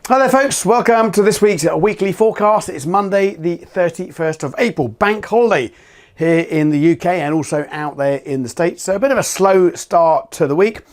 Hi there folks, welcome to this week's weekly forecast. It's Monday the 31st of April, bank holiday here in the UK and also out there in the States. So a bit of a slow start to the week.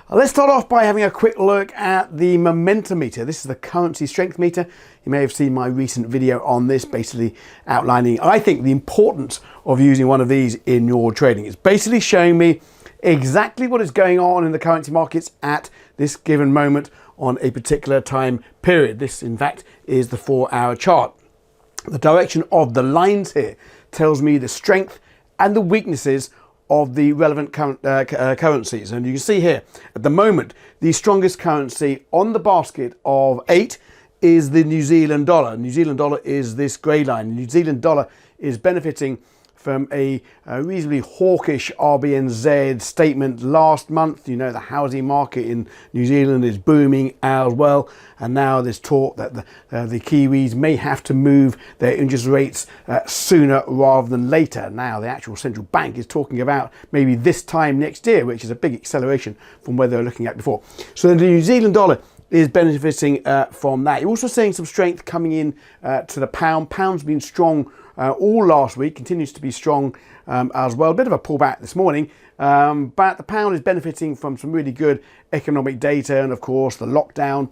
Let's start off by having a quick look at the momentum meter. This is the currency strength meter. You may have seen my recent video on this, basically outlining, I think, the importance of using one of these in your trading. It's basically showing me exactly what is going on in the currency markets at this given moment on a particular time period. This, in fact, is the 4-hour chart. The direction of the lines here tells me the strength and the weaknesses of the relevant currencies. And you can see here, at the moment, the strongest currency on the basket of 8 is the New Zealand dollar. New Zealand dollar is this grey line. The New Zealand dollar is benefiting from a reasonably hawkish RBNZ statement last month. You know, the housing market in New Zealand is booming as well. And now there's talk that the Kiwis may have to move their interest rates sooner rather than later. Now, the actual central bank is talking about maybe this time next year, which is a big acceleration from where they were looking at before. So the New Zealand dollar is benefiting from that. You're also seeing some strength coming in to the pound. Pound's been strong all last week, continues to be strong as well. A bit of a pullback this morning, but the pound is benefiting from some really good economic data, and of course the lockdown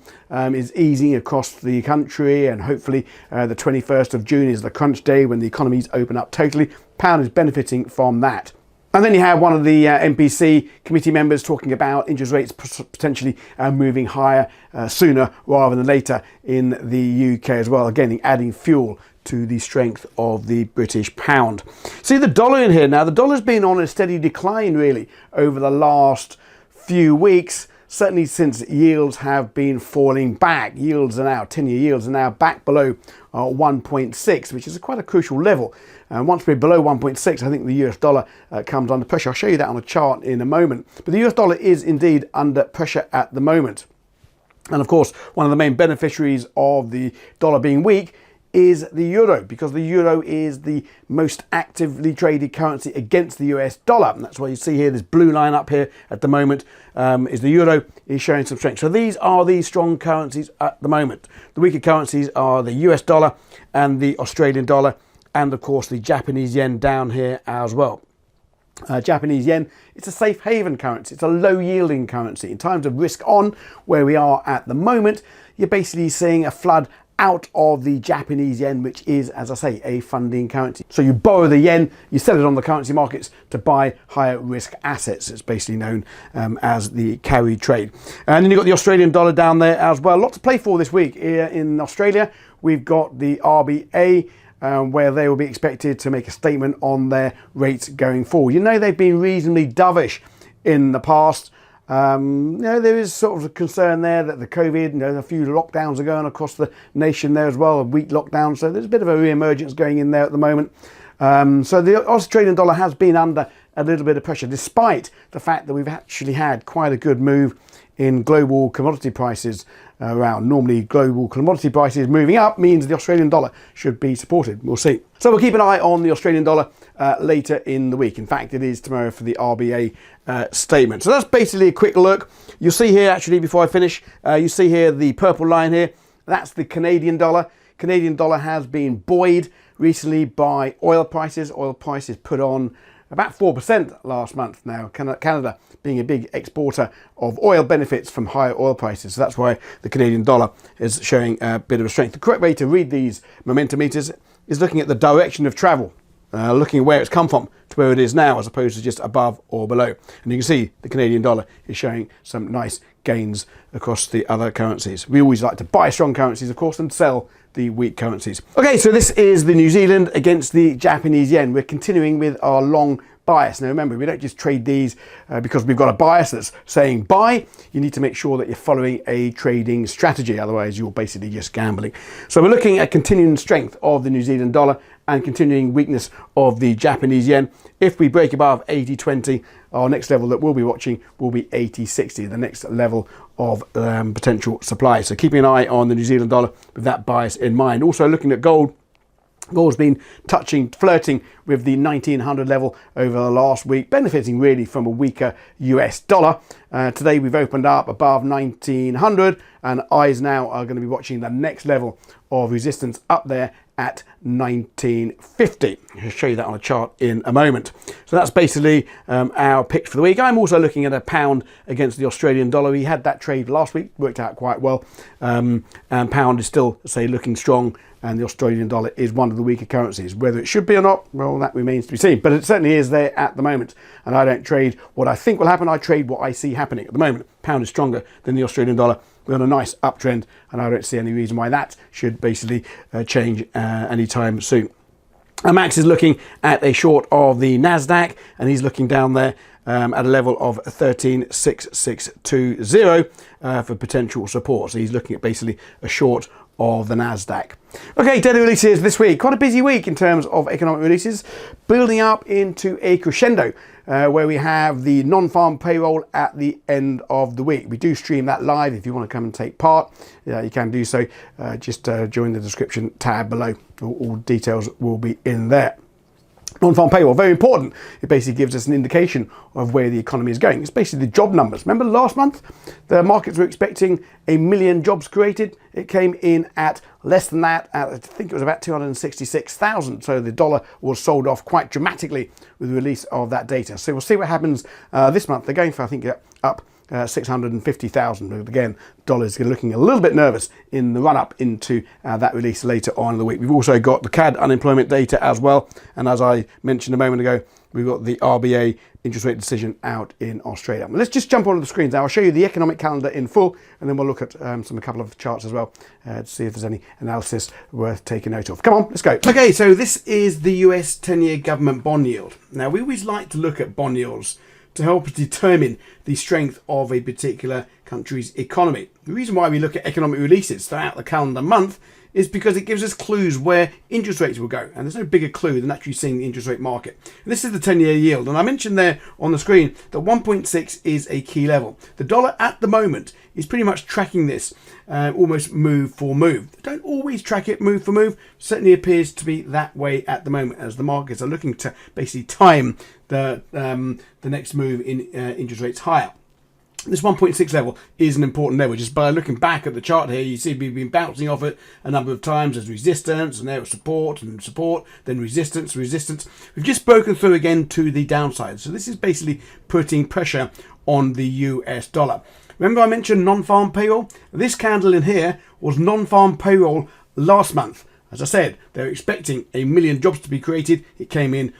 is easing across the country, and hopefully the 21st of June is the crunch day when the economies open up totally. Pound is benefiting from that. And then you have one of the MPC committee members talking about interest rates potentially moving higher sooner rather than later in the UK as well, again adding fuel to the strength of the British pound. See the dollar in here now. The dollar's been on a steady decline really over the last few weeks, certainly since yields have been falling back. Yields are now, 10-year yields are now back below 1.6, which is quite a crucial level. And once we're below 1.6, I think the US dollar comes under pressure. I'll show you that on a chart in a moment. But the US dollar is indeed under pressure at the moment. And of course, one of the main beneficiaries of the dollar being weak is the euro, because the euro is the most actively traded currency against the US dollar. And that's why you see here this blue line up here at the moment is the euro is showing some strength. So these are the strong currencies at the moment. The weaker currencies are the US dollar and the Australian dollar, and of course the Japanese yen down here as well. Japanese yen, it's a safe haven currency. It's a low yielding currency. In times of risk on, where we are at the moment, you're basically seeing a flood out of the Japanese yen, which is, as I say, a funding currency. So you borrow the yen, you sell it on the currency markets to buy higher risk assets. It's basically known as the carry trade. And then you've got the Australian dollar down there as well. A lot to play for this week. Here in Australia, we've got the RBA, where they will be expected to make a statement on their rates going forward. You know, they've been reasonably dovish in the past. You know, there is sort of a concern there that the COVID, you know, a few lockdowns are going across the nation there as well, a week lockdown. So there's a bit of a re-emergence going in there at the moment. So the Australian dollar has been under a little bit of pressure, despite the fact that we've actually had quite a good move in global commodity prices around. Normally global commodity prices moving up means the Australian dollar should be supported. We'll see. So we'll keep an eye on the Australian dollar later in the week. In fact, it is tomorrow for the RBA statement. So that's basically a quick look. You'll see here, actually, before I finish, you see here the purple line here. That's the Canadian dollar. Canadian dollar has been buoyed recently by oil prices. Oil prices put on about 4% last month now. Canada being a big exporter of oil benefits from higher oil prices. So that's why the Canadian dollar is showing a bit of a strength. The correct way to read these momentum meters is looking at the direction of travel, looking at where it's come from to where it is now, as opposed to just above or below. And you can see the Canadian dollar is showing some nice gains across the other currencies. We always like to buy strong currencies, of course, and sell the weak currencies. Okay, so this is the New Zealand against the Japanese yen. We're continuing with our long bias. Now remember, we don't just trade these because we've got a bias that's saying buy. You need to make sure that you're following a trading strategy, otherwise you're basically just gambling. So we're looking at continuing strength of the New Zealand dollar and continuing weakness of the Japanese yen. If we break above 80.20, our next level that we'll be watching will be 80.60, the next level of potential supply. So keeping an eye on the New Zealand dollar with that bias in mind. Also looking at gold. Gold's been flirting with the 1900 level over the last week, benefiting really from a weaker US dollar. Today we've opened up above 1900, and eyes now are going to be watching the next level of resistance up there at 1950. I'll show you that on a chart in a moment. So that's basically our pitch for the week. I'm also looking at a pound against the Australian dollar. We had that trade last week, worked out quite well, and pound is still, say, looking strong, and the Australian dollar is one of the weaker currencies. Whether it should be or not, well, that remains to be seen, but it certainly is there at the moment. And I don't trade what I think will happen, I trade what I see happening at the moment. Pound is stronger than the Australian dollar. We're on a nice uptrend, and I don't see any reason why that should basically change anytime soon. Max is looking at a short of the Nasdaq, and he's looking down there at a level of 13,662.0 for potential support. So he's looking at basically a short of the Nasdaq. Okay, daily releases this week. Quite a busy week in terms of economic releases, building up into a crescendo where we have the non-farm payroll at the end of the week. We do stream that live. If you want to come and take part, you can do so. Just join the description tab below. All details will be in there. Non-farm payroll, very important. It basically gives us an indication of where the economy is going. It's basically the job numbers. Remember last month, the markets were expecting 1 million jobs created. It came in at less than that. I think it was about 266,000. So the dollar was sold off quite dramatically with the release of that data. So we'll see what happens this month. They're going for, I think, up 650,000. But again, dollars are looking a little bit nervous in the run-up into that release later on in the week. We've also got the CAD unemployment data as well, and as I mentioned a moment ago, we've got the RBA interest rate decision out in Australia. Let's just jump onto the screens now. I'll show you the economic calendar in full, and then we'll look at a couple of charts as well to see if there's any analysis worth taking note of. Come on, let's go. Okay, so this is the US 10-year government bond yield. Now, we always like to look at bond yields to help us determine the strength of a particular country's economy. The reason why we look at economic releases throughout the calendar month is because it gives us clues where interest rates will go. And there's no bigger clue than actually seeing the interest rate market. And this is the 10-year yield. And I mentioned there on the screen that 1.6 is a key level. The dollar at the moment is pretty much tracking this almost move for move. Don't always track it move for move. Certainly appears to be that way at the moment as the markets are looking to basically time the next move in interest rates higher. This 1.6 level is an important level. Just by looking back at the chart here, you see we've been bouncing off it a number of times as resistance, and there was support and support, then resistance, resistance. We've just broken through again to the downside. So this is basically putting pressure on the US dollar. Remember I mentioned non-farm payroll? This candle in here was non-farm payroll last month. As I said, they're expecting 1 million jobs to be created. It came in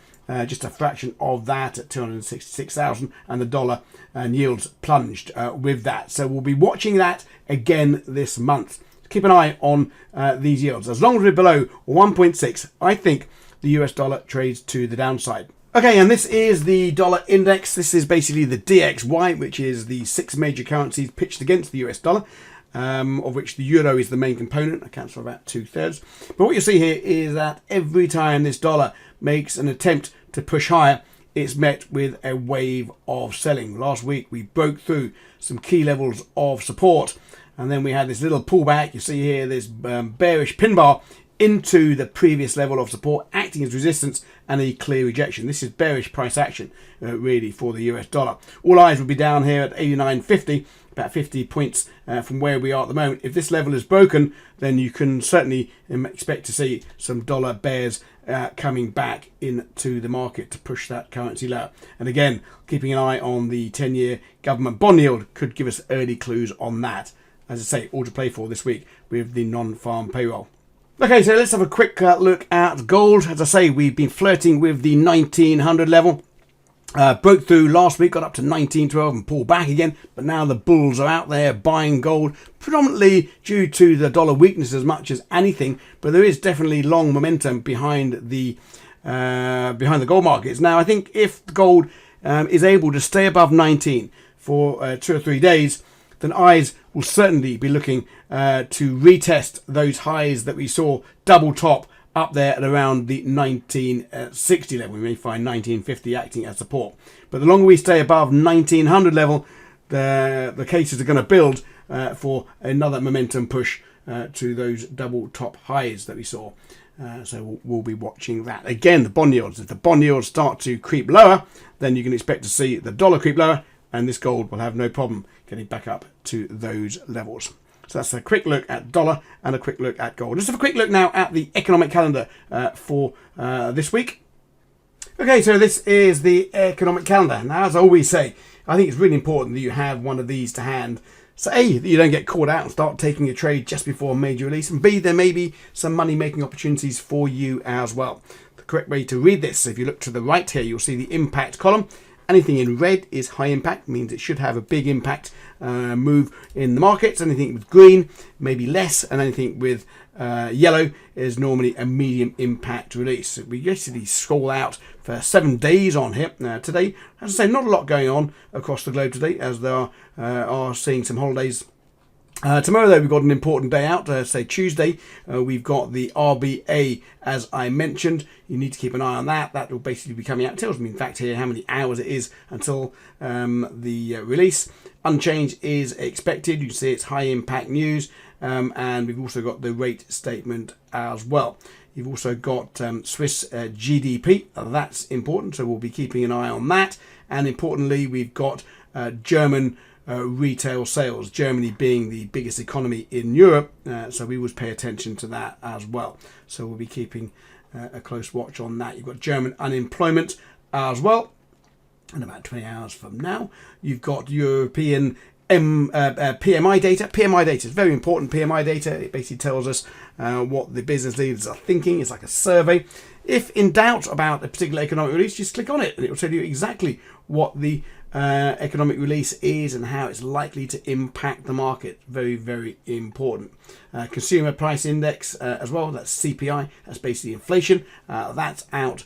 just a fraction of that at 266,000, and the dollar and yields plunged with that. So we'll be watching that again this month. Keep an eye on these yields. As long as we're below 1.6, I think the US dollar trades to the downside. Okay, and this is the dollar index. This is basically the DXY, which is the 6 major currencies pitched against the US dollar. Of which the euro is the main component, accounts for about 2/3. But what you see here is that every time this dollar makes an attempt to push higher, it's met with a wave of selling. Last week we broke through some key levels of support, and then we had this little pullback. You see here this bearish pin bar into the previous level of support, acting as resistance and a clear rejection. This is bearish price action really for the US dollar. All eyes will be down here at 89.50, about 50 points from where we are at the moment. If this level is broken, then you can certainly expect to see some dollar bears coming back into the market to push that currency lower. And again, keeping an eye on the 10-year government bond yield could give us early clues on that. As I say, all to play for this week with the non-farm payroll. Okay, so let's have a quick look at gold. As I say, we've been flirting with the 1900 level. Broke through last week, got up to 1912 and pulled back again. But now the bulls are out there buying gold, predominantly due to the dollar weakness as much as anything. But there is definitely long momentum behind the gold markets. Now, I think if gold is able to stay above 19 for 2 or 3 days, then eyes will certainly be looking to retest those highs that we saw double top up there at around the 1960 level. We may find 1950 acting as support. But the longer we stay above 1900 level, the cases are going to build for another momentum push to those double top highs that we saw. So we'll be watching that. Again, the bond yields. If the bond yields start to creep lower, then you can expect to see the dollar creep lower, and this gold will have no problem getting back up to those levels. So that's a quick look at dollar and a quick look at gold. Just have a quick look now at the economic calendar for this week. Okay, so this is the economic calendar. Now, as I always say, I think it's really important that you have one of these to hand. So A, that you don't get caught out and start taking a trade just before a major release. And B, there may be some money-making opportunities for you as well. The correct way to read this, if you look to the right here, you'll see the impact column. Anything in red is high impact, means it should have a big impact move in the markets. Anything with green, maybe less, and anything with yellow is normally a medium impact release. We basically scroll out for 7 days on here. Today, as I say, not a lot going on across the globe today, as there are seeing some holidays. Tomorrow, though, we've got an important day out. Say Tuesday, we've got the RBA, as I mentioned. You need to keep an eye on that. That will basically be coming out. It tells me, in fact, here how many hours it is until the release. Unchanged is expected. You can see it's high impact news. And we've also got the rate statement as well. You've also got Swiss GDP. That's important, so we'll be keeping an eye on that. And importantly, we've got German retail sales, Germany being the biggest economy in Europe, so we would pay attention to that as well. So we'll be keeping a close watch on that. You've got German unemployment as well, and about 20 hours from now, you've got European PMI data. PMI data is very important. PMI data, it basically tells us what the business leaders are thinking. It's like a survey. If in doubt about a particular economic release, just click on it and it will tell you exactly what the economic release is and how it's likely to impact the market. Very, very important. Consumer price index as well, that's CPI, that's basically inflation. That's out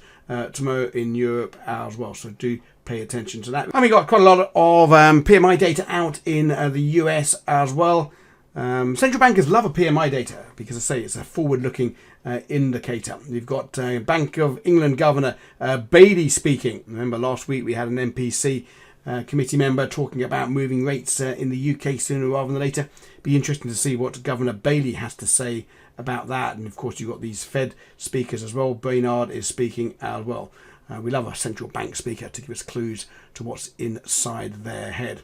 tomorrow in Europe as well, so do pay attention to that. And we got quite a lot of PMI data out in the US as well. Central bankers love a PMI data because, I say, it's a forward-looking indicator. You've got Bank of England Governor Bailey speaking. Remember last week we had an MPC committee member talking about moving rates in the UK sooner rather than later. Be interesting to see what Governor Bailey has to say about that. And of course you've got these Fed speakers as well. Brainard is speaking as well. We love a central bank speaker to give us clues to what's inside their head.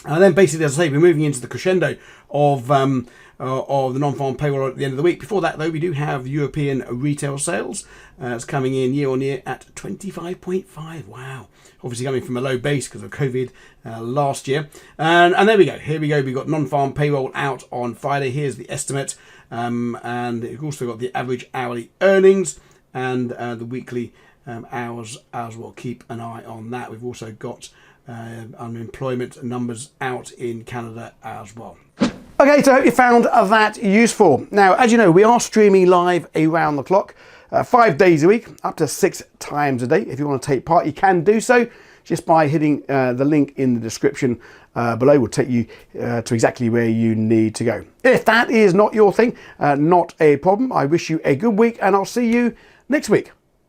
And then basically, as I say, we're moving into the crescendo of the non-farm payroll at the end of the week. Before that, though, we do have European retail sales. It's coming in year on year at 25.5. Wow. Obviously coming from a low base because of COVID last year. And there we go. Here we go. We've got non-farm payroll out on Friday. Here's the estimate. And we've also got the average hourly earnings and the weekly hours as well. Keep an eye on that. We've also got unemployment numbers out in Canada as well. Okay, so I hope you found that useful. Now, as you know, we are streaming live around the clock, 5 days a week, up to 6 times a day. If you want to take part, you can do so just by hitting the link in the description below. Will take you to exactly where you need to go. If that is not your thing, not a problem. I wish you a good week and I'll see you next week.